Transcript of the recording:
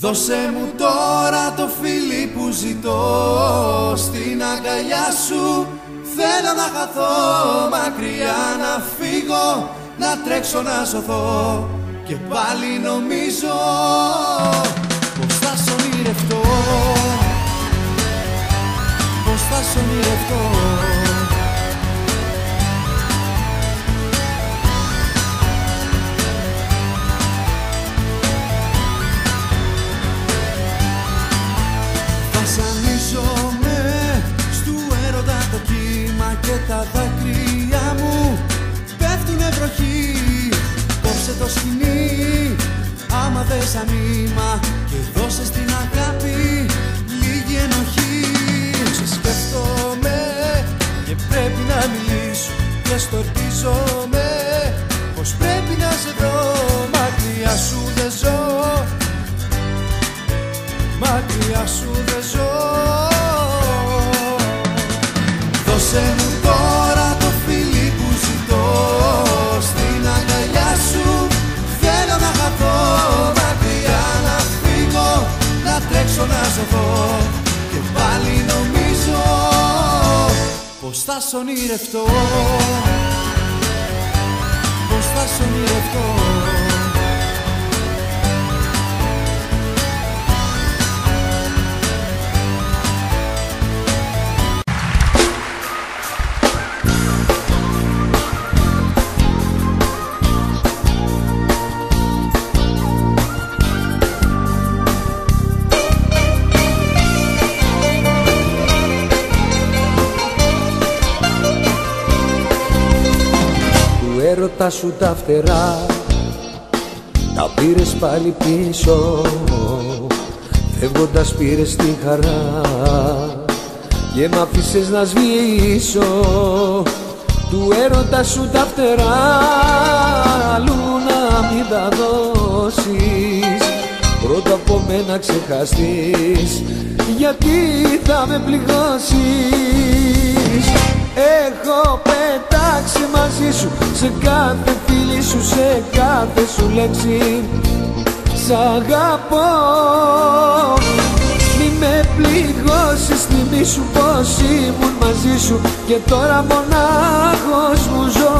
Δώσε μου τώρα το φίλι που ζητώ, στην αγκαλιά σου θέλω να χαθώ, μακριά να φύγω, να τρέξω να σωθώ. Και πάλι νομίζω πως θα σ' ονειρευτώ, πως θα σ' ονειρευτώ. Βασανίζομαι στου έρωτα το κύμα και τα δάκρυα μου πέφτουνε βροχή. Κόψε το σκηνή, άμα θες ανήμα, και δώσε στην αγάπη λίγη ενοχή. Σε σκέφτομαι και πρέπει να μιλήσω, και στορκίζομαι πως πρέπει να σε δω. Μακριά σου δεν ζω, μακριά σου δεν ζω. Δώσε μου τώρα το φίλι που ζητώ, στην αγκαλιά σου θέλω να χαθώ, μακριά να φύγω, να τρέξω να σωθώ. Και πάλι νομίζω πως θα σ' ονειρευτώ, πως θα σ' ονειρευτώ. Έρωτα σου τα φτερά τα πήρες πάλι πίσω, φεύγοντας πήρες τη χαρά και μ' άφησες να σβήσω. Του έρωτα σου τα φτερά αλλού να μην τα δώσεις, πρώτα από μένα ξεχαστείς, γιατί θα με πληγώσεις. Έχω πετάξει μαζί σου σε κάθε φίλη σου, σε κάθε σου λέξη. Σ' αγαπώ, μη με πληγώσεις, θυμήσου πως ήμουν μαζί σου και τώρα μονάχος μου ζω.